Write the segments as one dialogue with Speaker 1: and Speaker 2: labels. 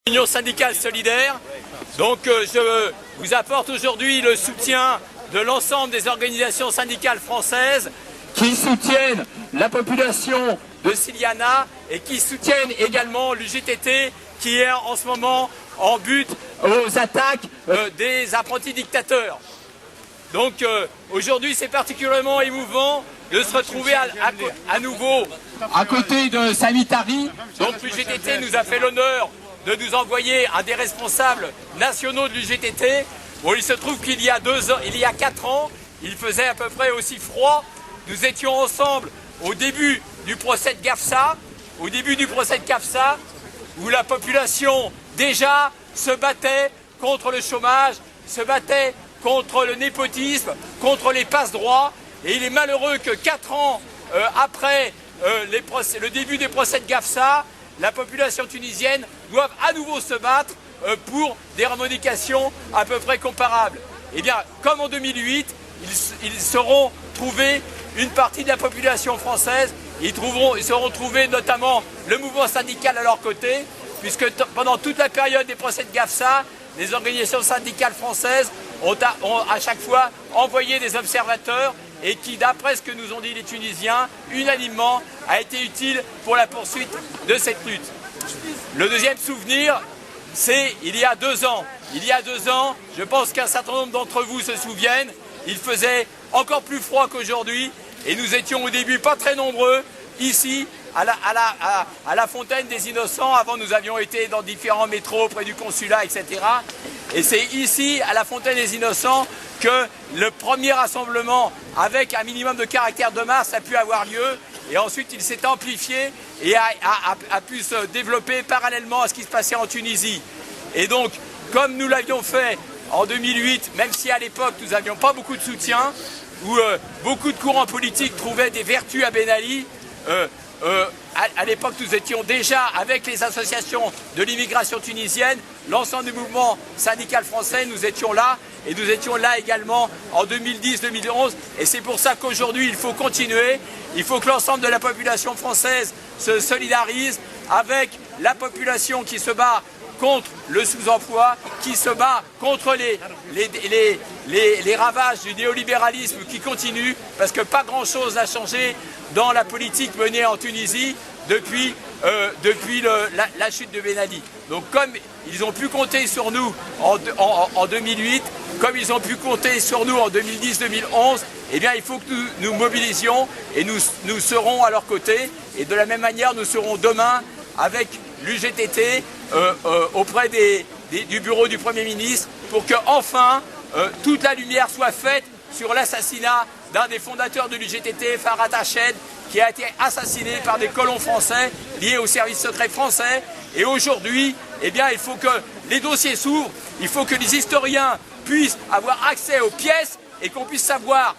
Speaker 1: L'Union syndicale solidaire, donc je vous apporte aujourd'hui le soutien de l'ensemble des organisations syndicales françaises qui soutiennent la population de Siliana et qui soutiennent également l'UGTT qui est en ce moment en but aux attaques des apprentis dictateurs. Donc aujourd'hui c'est particulièrement émouvant de se retrouver à nouveau à côté de Sami Tari. Donc l'UGTT nous a fait l'honneur de nous envoyer un des responsables nationaux de l'UGTT. Bon, il se trouve qu'il y a 4 ans, il faisait à peu près aussi froid. Nous étions ensemble au début du procès de Gafsa, où la population déjà se battait contre le chômage, se battait contre le népotisme, contre les passe-droits. Et il est malheureux que 4 ans après le début des procès de Gafsa, la population tunisienne doit à nouveau se battre pour des revendications à peu près comparables. Eh bien, comme en 2008, ils sauront trouver une partie de la population française, ils sauront trouver notamment le mouvement syndical à leur côté, puisque pendant toute la période des procès de Gafsa, les organisations syndicales françaises ont à chaque fois envoyé des observateurs et qui, d'après ce que nous ont dit les Tunisiens, unanimement, a été utile pour la poursuite de cette lutte. Le deuxième souvenir, c'est il y a 2 ans. Il y a 2 ans, je pense qu'un certain nombre d'entre vous se souviennent, il faisait encore plus froid qu'aujourd'hui et nous étions au début pas très nombreux ici à la Fontaine des Innocents. Avant, nous avions été dans différents métros près du consulat, etc. Et c'est ici, à la Fontaine des Innocents, que le premier rassemblement avec un minimum de caractère de masse a pu avoir lieu. Et ensuite, il s'est amplifié et a pu se développer parallèlement à ce qui se passait en Tunisie. Et donc, comme nous l'avions fait en 2008, même si à l'époque, nous n'avions pas beaucoup de soutien, où beaucoup de courants politiques trouvaient des vertus à Ben Ali, à l'époque, nous étions déjà avec les associations de l'immigration tunisienne, l'ensemble du mouvement syndical français, nous étions là, et nous étions là également en 2010-2011, et c'est pour ça qu'aujourd'hui, il faut continuer, il faut que l'ensemble de la population française se solidarise avec la population qui se bat contre le sous-emploi, qui se bat contre les ravages du néolibéralisme qui continuent, parce que pas grand-chose n'a changé dans la politique menée en Tunisie depuis la chute de Ben Ali. Donc comme ils ont pu compter sur nous en 2008, comme ils ont pu compter sur nous en 2010-2011, eh bien il faut que nous mobilisions et nous serons à leur côté. Et de la même manière, nous serons demain avec l'UGTT auprès du bureau du Premier ministre pour que enfin toute la lumière soit faite sur l'assassinat d'un des fondateurs de l'UGTT, Farhat Hached, qui a été assassiné par des colons français liés au service secret français. Et aujourd'hui, eh bien, il faut que les dossiers s'ouvrent, il faut que les historiens puissent avoir accès aux pièces et qu'on puisse savoir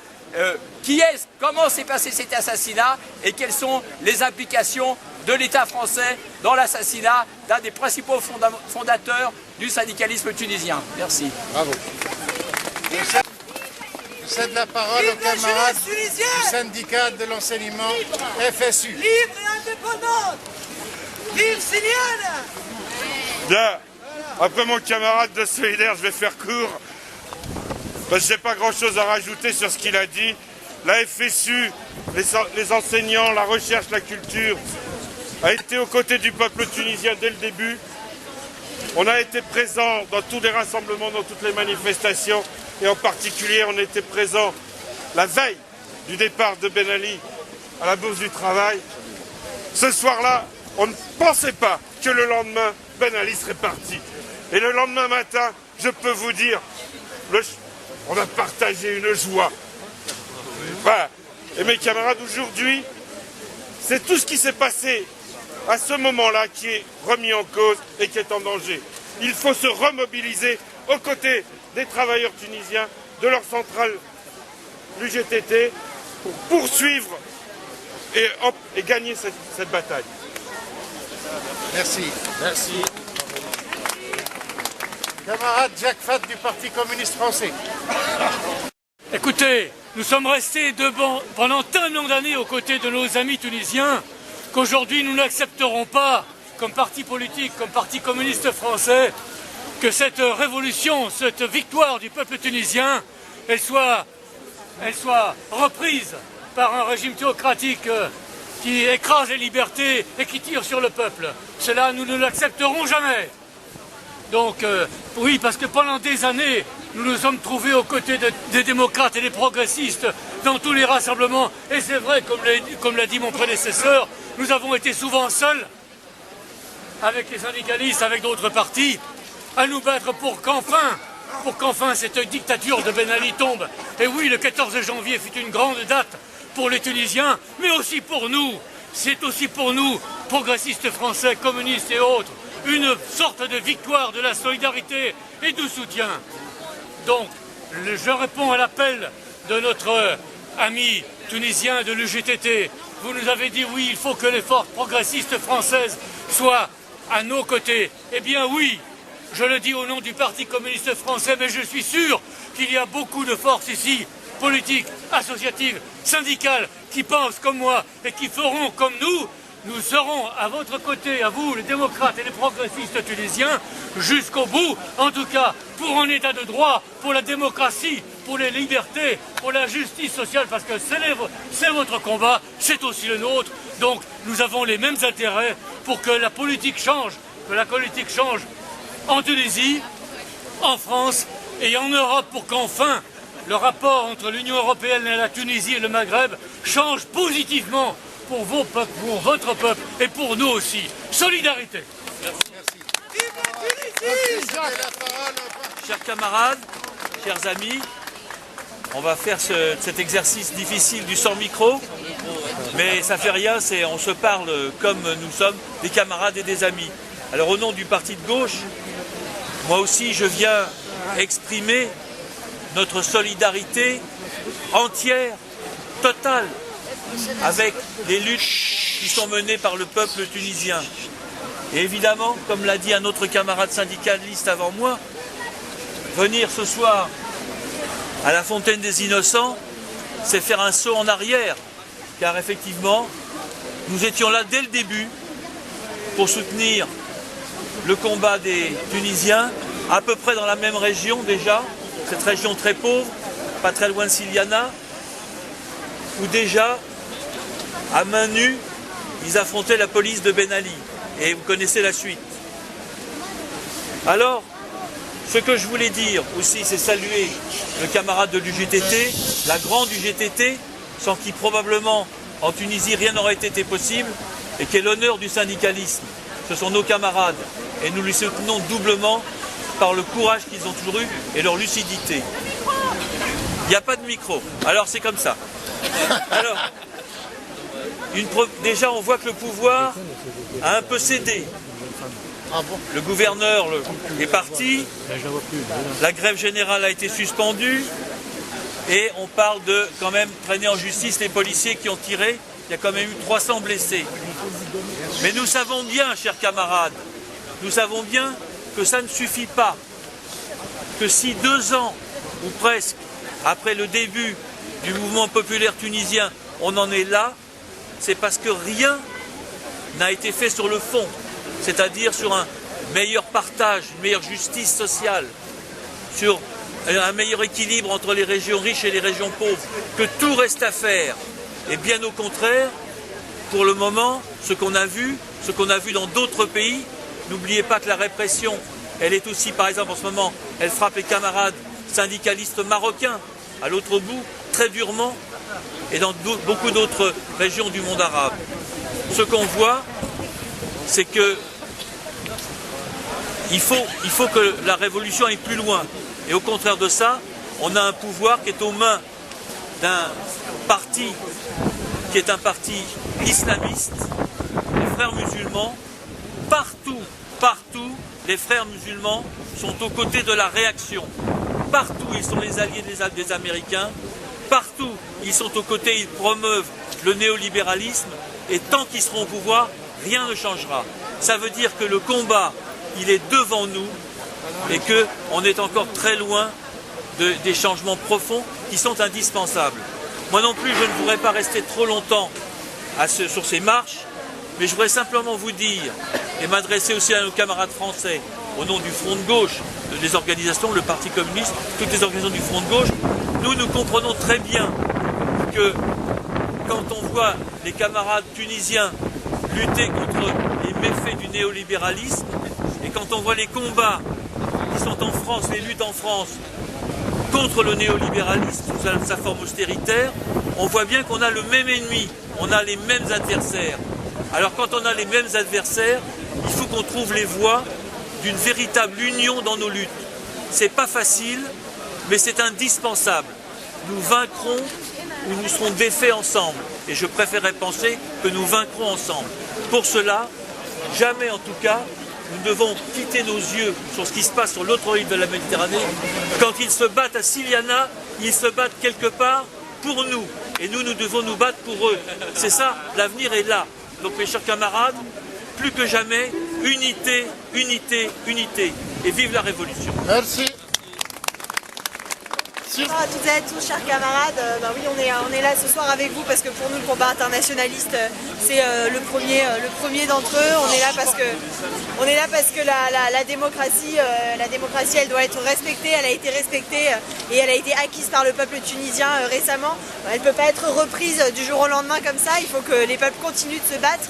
Speaker 1: comment s'est passé cet assassinat et quelles sont les implications de l'État français dans l'assassinat d'un des principaux fondateurs du syndicalisme tunisien. Merci.
Speaker 2: Bravo. Je cède la parole aux camarades du syndicat de l'enseignement FSU.
Speaker 3: Libre et indépendante. Vive Siliana.
Speaker 4: Bien. Après mon camarade de Solidaire, je vais faire court. Parce que je n'ai pas grand-chose à rajouter sur ce qu'il a dit. La FSU, les enseignants, la recherche, la culture, a été aux côtés du peuple tunisien dès le début. On a été présents dans tous les rassemblements, dans toutes les manifestations. Et en particulier, on était présents la veille du départ de Ben Ali à la Bourse du Travail. Ce soir-là, on ne pensait pas que le lendemain, Ben Ali serait parti. Et le lendemain matin, je peux vous dire, on a partagé une joie. Voilà. Et mes camarades, aujourd'hui, c'est tout ce qui s'est passé à ce moment-là qui est remis en cause et qui est en danger. Il faut se remobiliser aux côtés des travailleurs tunisiens, de leur centrale, l'UGTT, pour poursuivre et gagner cette bataille.
Speaker 2: Merci.
Speaker 4: Merci.
Speaker 2: Camarade Jacques Fat du Parti communiste français.
Speaker 5: Écoutez, nous sommes restés pendant tellement d'années aux côtés de nos amis tunisiens qu'aujourd'hui nous n'accepterons pas comme parti politique, comme parti communiste français, que cette révolution, cette victoire du peuple tunisien, elle soit reprise par un régime théocratique qui écrase les libertés et qui tire sur le peuple. Cela, nous ne l'accepterons jamais. Donc, oui, parce que pendant des années, nous nous sommes trouvés aux côtés des démocrates et des progressistes dans tous les rassemblements. Et c'est vrai, comme l'a dit mon prédécesseur, nous avons été souvent seuls, avec les syndicalistes, avec d'autres partis, à nous battre pour qu'enfin cette dictature de Ben Ali tombe. Et oui, le 14 janvier fut une grande date pour les Tunisiens, mais aussi pour nous. C'est aussi pour nous, progressistes français, communistes et autres, une sorte de victoire de la solidarité et du soutien. Donc, je réponds à l'appel de notre ami tunisien de l'UGTT. Vous nous avez dit oui, il faut que les forces progressistes françaises soient à nos côtés. Eh bien oui, je le dis au nom du Parti communiste français, mais je suis sûr qu'il y a beaucoup de forces ici, politiques, associatives, syndicales, qui pensent comme moi et qui feront comme nous. Nous serons à votre côté, à vous, les démocrates et les progressistes tunisiens, jusqu'au bout, en tout cas, pour un état de droit, pour la démocratie, pour les libertés, pour la justice sociale, parce que c'est votre combat, c'est aussi le nôtre. Donc, nous avons les mêmes intérêts pour que la politique change, en Tunisie, en France et en Europe, pour qu'enfin, le rapport entre l'Union européenne et la Tunisie et le Maghreb change positivement pour vos peuples, pour votre peuple et pour nous aussi. Solidarité.
Speaker 6: Chers camarades, chers amis, on va faire cet exercice difficile du sans micro, mais ça fait rien, on se parle comme nous sommes des camarades et des amis. Alors au nom du parti de gauche, moi aussi je viens exprimer notre solidarité entière, totale, avec les luttes qui sont menées par le peuple tunisien. Et évidemment, comme l'a dit un autre camarade syndicaliste avant moi, venir ce soir à la Fontaine des Innocents, c'est faire un saut en arrière, car effectivement, nous étions là dès le début pour soutenir le combat des Tunisiens, à peu près dans la même région déjà, cette région très pauvre, pas très loin de Siliana, où déjà, à main nue, ils affrontaient la police de Ben Ali. Et vous connaissez la suite. Alors, ce que je voulais dire aussi, c'est saluer le camarade de l'UGTT, la grande UGTT, sans qui probablement en Tunisie rien n'aurait été possible, et qui est l'honneur du syndicalisme. Ce sont nos camarades, et nous les soutenons doublement par le courage qu'ils ont toujours eu et leur lucidité. Il n'y a pas de micro, alors c'est comme ça. Alors, déjà on voit que le pouvoir a un peu cédé. Le gouverneur est parti, la grève générale a été suspendue et on parle de quand même traîner en justice les policiers qui ont tiré. Il y a quand même eu 300 blessés. Mais nous savons bien, chers camarades, nous savons bien que ça ne suffit pas. Que si 2 ans, ou presque, après le début du mouvement populaire tunisien, on en est là, c'est parce que rien n'a été fait sur le fond, c'est-à-dire sur un meilleur partage, une meilleure justice sociale, sur un meilleur équilibre entre les régions riches et les régions pauvres, que tout reste à faire. Et bien au contraire, pour le moment, ce qu'on a vu dans d'autres pays, n'oubliez pas que la répression, elle est aussi, par exemple en ce moment, elle frappe les camarades syndicalistes marocains, à l'autre bout, très durement, et dans beaucoup d'autres régions du monde arabe. Ce qu'on voit, c'est que il faut que la révolution aille plus loin. Et au contraire de ça, on a un pouvoir qui est aux mains d'un parti qui est un parti islamiste, les frères musulmans. Partout, les frères musulmans sont aux côtés de la réaction. Partout, ils sont les alliés des Américains. Partout, ils sont aux côtés, ils promeuvent le néolibéralisme. Et tant qu'ils seront au pouvoir, rien ne changera. Ça veut dire que le combat, il est devant nous et qu'on est encore très loin des changements profonds qui sont indispensables. Moi non plus, je ne voudrais pas rester trop longtemps sur ces marches, mais je voudrais simplement vous dire et m'adresser aussi à nos camarades français, au nom du Front de gauche, des organisations, le Parti communiste, toutes les organisations du Front de gauche, nous comprenons très bien que quand on voit les camarades tunisiens lutter contre les méfaits du néolibéralisme, et quand on voit les combats qui sont en France, les luttes en France, contre le néolibéralisme sous sa forme austéritaire, on voit bien qu'on a le même ennemi, on a les mêmes adversaires. Alors quand on a les mêmes adversaires, il faut qu'on trouve les voies d'une véritable union dans nos luttes. C'est pas facile, mais c'est indispensable. Nous vaincrons ou nous serons défaits ensemble. Et je préférerais penser que nous vaincrons ensemble. Pour cela, jamais en tout cas, nous devons quitter nos yeux sur ce qui se passe sur l'autre rive de la Méditerranée. Quand ils se battent à Siliana, ils se battent quelque part pour nous. Et nous devons nous battre pour eux. C'est ça, l'avenir est là. Donc mes chers camarades, plus que jamais, unité, unité, unité. Et vive la Révolution.
Speaker 2: Merci.
Speaker 7: Bonjour à toutes et à tous, chers camarades. Oui, on est là ce soir avec vous parce que pour nous, le combat internationaliste, c'est le premier d'entre eux. On est là parce que la démocratie, elle doit être respectée. Elle a été respectée et elle a été acquise par le peuple tunisien récemment. Elle ne peut pas être reprise du jour au lendemain comme ça. Il faut que les peuples continuent de se battre.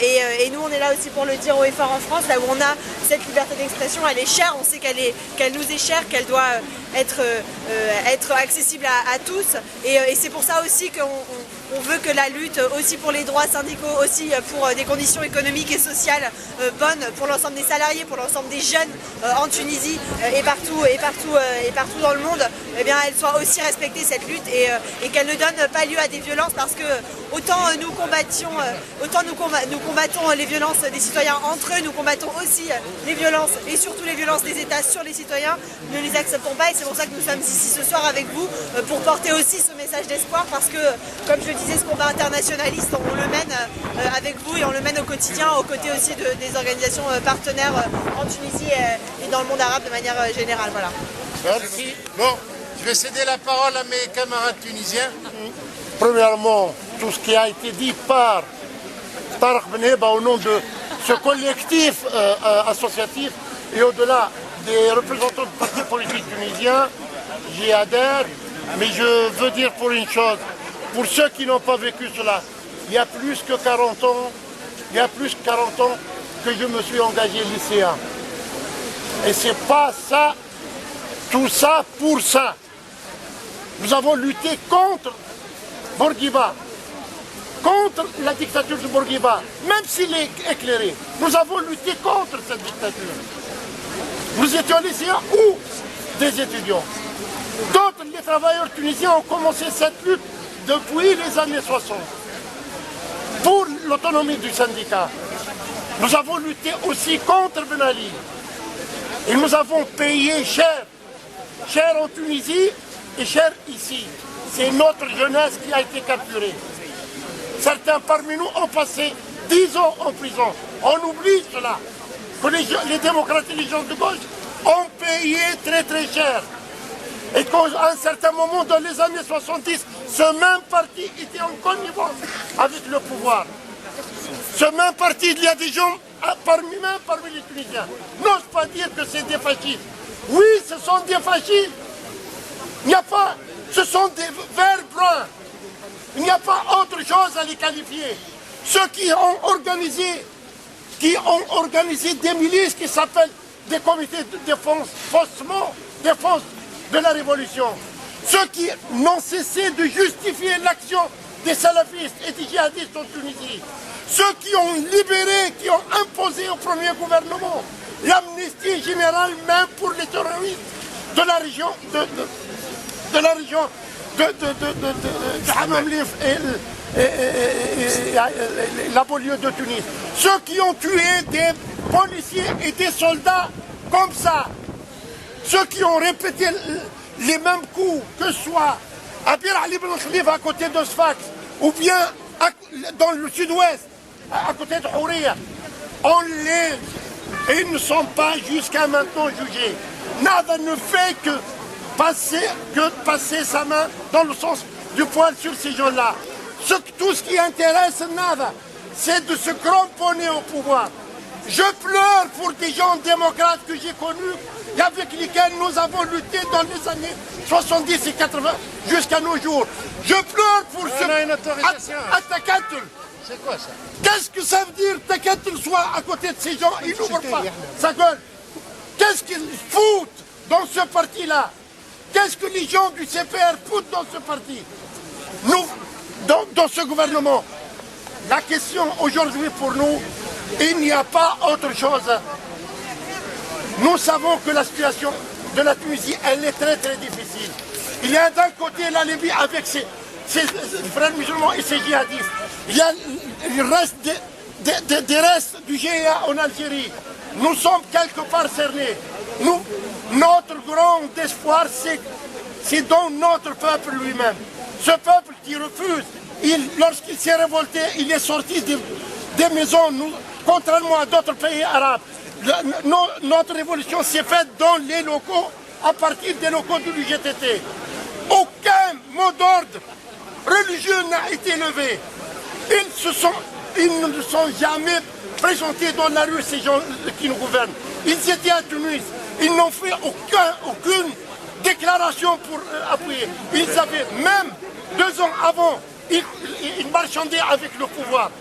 Speaker 7: Et nous, on est là aussi pour le dire haut et fort en France, là où on a cette liberté d'expression. Elle est chère. On sait qu'elle nous est chère, qu'elle doit être accessible à tous et c'est pour ça aussi qu'on veut que la lutte aussi pour les droits syndicaux, aussi pour des conditions économiques et sociales bonnes pour l'ensemble des salariés, pour l'ensemble des jeunes en Tunisie et partout dans le monde, eh bien elle soit aussi respectée cette lutte et qu'elle ne donne pas lieu à des violences parce que autant nous combattons les violences des citoyens entre eux, nous combattons aussi les violences et surtout les violences des États sur les citoyens, ne les acceptons pas et c'est pour ça que nous sommes ici ce soir avec vous pour porter aussi ce message d'espoir parce que, comme je le disais, ce combat internationaliste, on le mène avec vous et on le mène au quotidien, aux côtés aussi des organisations partenaires en Tunisie et dans le monde arabe de manière générale. Voilà.
Speaker 2: Merci. Bon, je vais céder la parole à mes camarades tunisiens.
Speaker 8: Premièrement, tout ce qui a été dit par Tarek Benheba au nom de ce collectif associatif et au-delà des représentants du parti politique tunisien, j'y adhère, mais je veux dire pour une chose, pour ceux qui n'ont pas vécu cela, il y a plus que 40 ans, que je me suis engagé lycéen. Et c'est pas ça, tout ça pour ça. Nous avons lutté contre Bourguiba, contre la dictature de Bourguiba, même s'il est éclairé. Nous avons lutté contre cette dictature. Nous étions lycéens ou des étudiants. D'autres, les travailleurs tunisiens, ont commencé cette lutte depuis les années 60 pour l'autonomie du syndicat. Nous avons lutté aussi contre Ben Ali. Et nous avons payé cher en Tunisie et cher ici. C'est notre jeunesse qui a été capturée. Certains parmi nous ont passé 10 ans en prison. On oublie cela. Que les démocrates et les gens de gauche ont payé très très cher. Et qu'à un certain moment, dans les années 70, ce même parti était en connivence avec le pouvoir. Ce même parti, il y a des gens, parmi les Tunisiens, n'osent pas dire que c'est des fascistes. Oui, ce sont des fascistes. Il n'y a pas, ce sont des verts bruns. Il n'y a pas autre chose à les qualifier. Ceux qui ont organisé des milices qui s'appellent des comités de défense, faussement défense de la révolution. Ceux qui n'ont cessé de justifier l'action des salafistes et des djihadistes en Tunisie. Ceux qui ont libéré, qui ont imposé au premier gouvernement l'amnistie générale même pour les terroristes de la région de Hamamlif et la banlieue de Tunis. Ceux qui ont tué des policiers et des soldats comme ça. Ceux qui ont répété les mêmes coups, que ce soit à Bir Ali Ben Khlif à côté de Sfax, ou bien dans le sud-ouest, à côté de Houria, ils ne sont pas jusqu'à maintenant jugés. Nada ne fait que passer sa main dans le sens du poil sur ces gens-là. Tout ce qui intéresse Nada, c'est de se cramponner au pouvoir. Je pleure pour des gens démocrates que j'ai connus et avec lesquels nous avons lutté dans les années 70 et 80 jusqu'à nos jours. Je pleure pour ce...
Speaker 2: On a une autorisation. C'est quoi ça?
Speaker 8: Qu'est-ce que ça veut dire Takatul soit à côté de ces gens? Il n'ouvre pas sa gueule. Qu'est-ce qu'ils foutent dans ce parti-là? Qu'est-ce que les gens du CPR foutent dans ce parti? Nous, dans ce gouvernement, la question aujourd'hui pour nous, il n'y a pas autre chose. Nous savons que la situation de la Tunisie, elle est très très difficile. Il y a d'un côté la Libye avec ses frères musulmans et ses djihadistes. Il reste des restes du GIA en Algérie. Nous sommes quelque part cernés. Notre grand espoir, c'est dans notre peuple lui-même. Ce peuple qui refuse, lorsqu'il s'est révolté, il est sorti des maisons, contrairement à d'autres pays arabes. Notre révolution s'est faite dans les locaux, à partir des locaux de l'UGTT. Aucun mot d'ordre religieux n'a été levé. Ils ne se sont jamais présentés dans la rue, ces gens qui nous gouvernent. Ils étaient à Tunis. Ils n'ont fait aucune déclaration pour appuyer. Ils avaient, même 2 ans avant, ils marchandaient avec le pouvoir.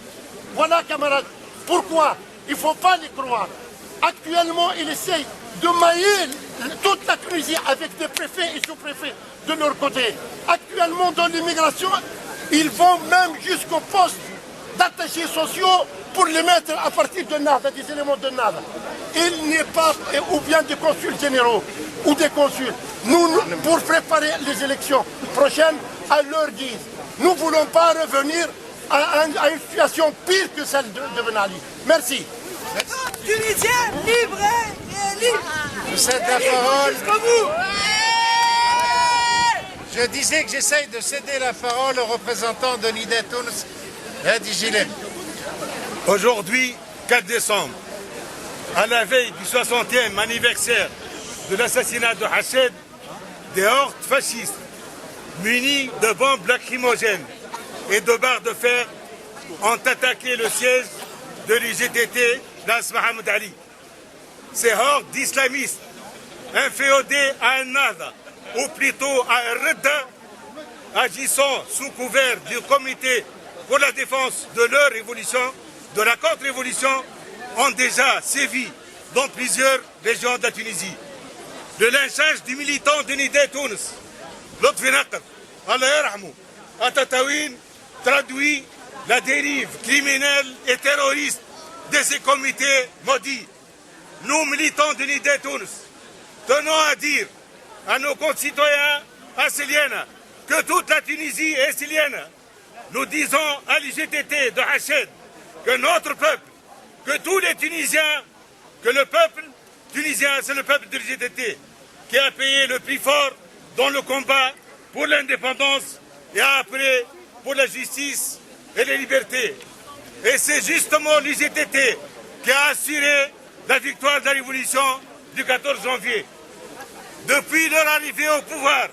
Speaker 8: Voilà, camarades, pourquoi il ne faut pas les croire. Actuellement, ils essayent de mailler toute la Tunisie avec des préfets et sous-préfets de leur côté. Actuellement, dans l'immigration, ils vont même jusqu'au poste d'attachés sociaux pour les mettre à partir de nada, des éléments de nada. Il n'est pas, ou bien des consuls généraux, ou des consuls. Nous, pour préparer les élections prochaines, à leur guise, nous ne voulons pas revenir à une situation pire que celle de Ben Ali. Merci.
Speaker 3: Tunisien libre et libre.
Speaker 2: Je cède la parole.
Speaker 3: Jusqu'au bout.
Speaker 2: Je disais que j'essaye de céder la parole au représentant de l'IDE Tunis, Hadi Gilel.
Speaker 9: Aujourd'hui, 4 décembre, à la veille du 60e anniversaire de l'assassinat de Hached, des hordes fascistes munies de bombes lacrymogènes et de barres de fer ont attaqué le siège de l'UGTT d'As Mohamed Ali. Ces hordes d'islamistes inféodés à un nada, ou plutôt à un redda, agissant sous couvert du comité pour la défense de leur révolution, de la contre-révolution, ont déjà sévi dans plusieurs régions de la Tunisie. Le lynchage du militant de Nida Tunis, Lotfi Naqr, Allah yarhamou, à Tataouine, traduit la dérive criminelle et terroriste de ces comités maudits. Nous, militants de Nida Tunis, tenons à dire à nos concitoyens assyliens que toute la Tunisie est sylienne. Nous disons à l'IGTT de Hached que notre peuple, que tous les Tunisiens, que le peuple tunisien, c'est le peuple de l'IGTT qui a payé le prix fort dans le combat pour l'indépendance et après pour la justice et les libertés. Et c'est justement l'IGTT qui a assuré la victoire de la révolution du 14 janvier. Depuis leur arrivée au pouvoir,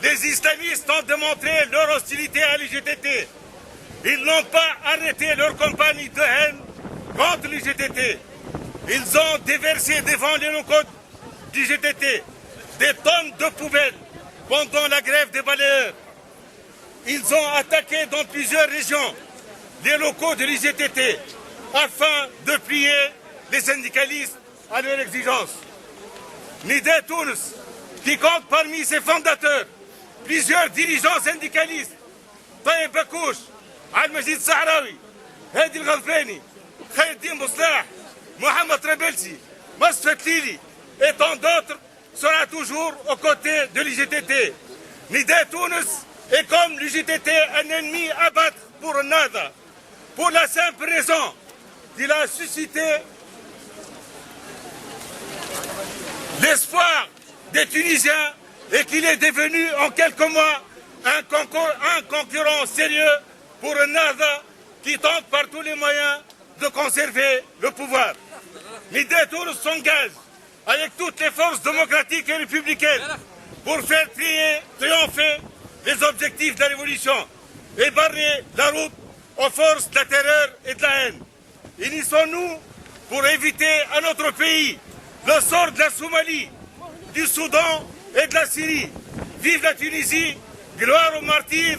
Speaker 9: les islamistes ont démontré leur hostilité à l'IGTT. Ils n'ont pas arrêté leur campagne de haine contre l'IGTT. Ils ont déversé devant les locaux du IGTT des tonnes de poubelles pendant la grève des balayeurs. Ils ont attaqué dans plusieurs régions les locaux de l'IGTT afin de plier les syndicalistes à leurs exigences. Nida Tunis, qui compte parmi ses fondateurs plusieurs dirigeants syndicalistes, Taïeb Bakouch, Al-Majid Sahraoui, Hadi El-Ghazbani, Khayreddin Bouslah, Mohamed Rebelsi, Masfet Lili et tant d'autres, sera toujours aux côtés de l'IGTT. Nida Tunis est comme l'IGTT un ennemi à battre pour nada, pour la simple raison qu'il a suscité l'espoir des Tunisiens et qu'il est devenu en quelques mois un concurrent sérieux pour un nada qui tente par tous les moyens de conserver le pouvoir. Nida Tunis s'engage avec toutes les forces démocratiques et républicaines pour faire triompher les objectifs de la révolution et barrer la route aux forces de la terreur et de la haine. Unissons-nous pour éviter à notre pays le sort de la Somalie, du Soudan et de la Syrie. Vive la Tunisie, gloire aux martyrs,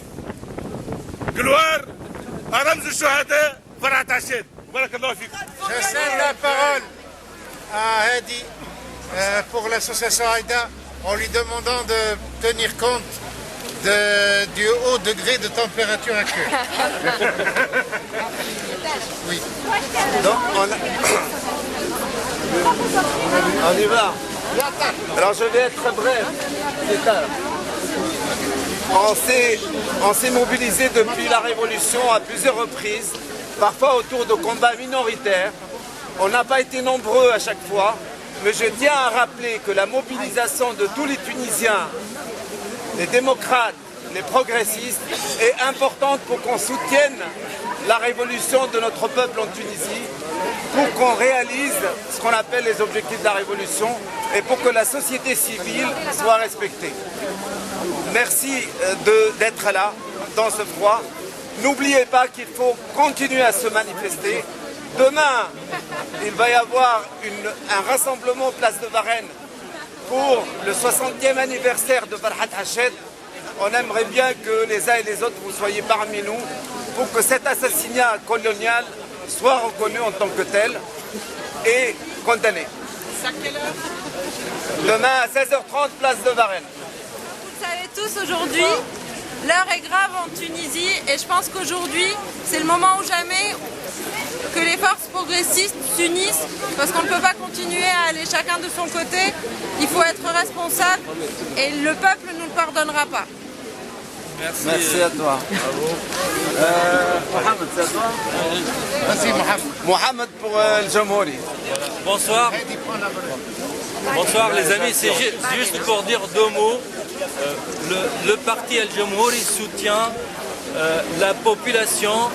Speaker 9: gloire à Ramz al-Shuhada, Farhat Hached.
Speaker 2: Je cède la parole à Hadi pour l'association Aïda en lui demandant de tenir compte du haut degré de température actuelle. Oui.
Speaker 10: Donc on y va. Alors je vais être bref. On s'est mobilisé depuis la Révolution à plusieurs reprises, parfois autour de combats minoritaires. On n'a pas été nombreux à chaque fois, mais je tiens à rappeler que la mobilisation de tous les Tunisiens, les démocrates, les progressistes, est importante pour qu'on soutienne la révolution de notre peuple en Tunisie, pour qu'on réalise ce qu'on appelle les objectifs de la révolution et pour que la société civile soit respectée. Merci d'être là, dans ce froid. N'oubliez pas qu'il faut continuer à se manifester. Demain, il va y avoir un rassemblement place de Varennes pour le 60e anniversaire de Farhat Hached. On aimerait bien que les uns et les autres, vous soyez parmi nous pour que cet assassinat colonial soit reconnu en tant que tel et condamné. Demain à 16h30, place de Varennes.
Speaker 7: Vous le savez tous aujourd'hui, l'heure est grave en Tunisie et je pense qu'aujourd'hui, c'est le moment ou jamais que les forces progressistes s'unissent parce qu'on ne peut pas continuer à aller chacun de son côté. Il faut être responsable et le peuple ne nous le pardonnera pas.
Speaker 10: Merci à toi. Mohamed, c'est à toi.
Speaker 2: Vas-y, Mohamed.
Speaker 10: Mohamed pour le Jamhouri.
Speaker 6: Bonsoir. Bonsoir les amis, c'est juste pour dire deux mots. Le parti Al Jamhouri soutient la population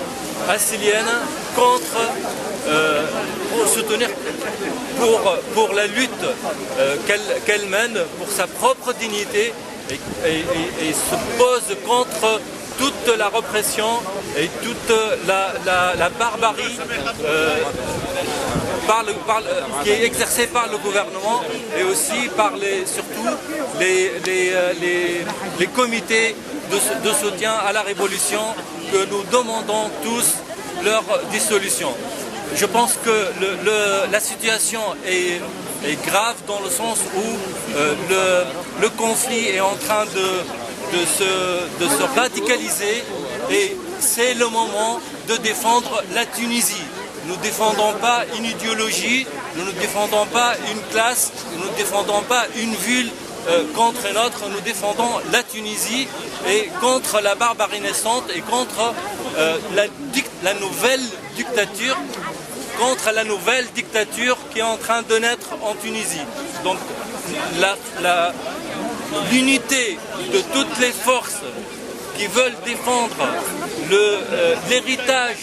Speaker 6: assilienne pour soutenir pour la lutte qu'elle mène pour sa propre dignité et se pose contre toute la répression et toute la barbarie qui est exercée par le gouvernement et aussi par surtout les comités de soutien à la révolution que nous demandons tous leur dissolution. Je pense que la situation est grave dans le sens où le conflit est en train de se radicaliser et c'est le moment de défendre la Tunisie. Nous ne défendons pas une idéologie, nous ne défendons pas une classe, nous ne défendons pas une ville contre une autre, nous défendons la Tunisie et contre la barbarie naissante et contre la nouvelle dictature, qui est en train de naître en Tunisie. Donc l'unité de toutes les forces qui veulent défendre l'héritage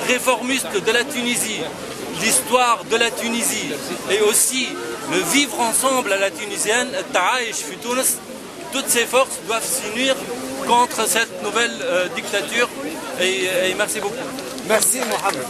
Speaker 6: réformiste de la Tunisie, l'histoire de la Tunisie et aussi le vivre ensemble à la tunisienne, toutes ces forces doivent s'unir contre cette nouvelle dictature et merci beaucoup.
Speaker 10: Merci Mohamed.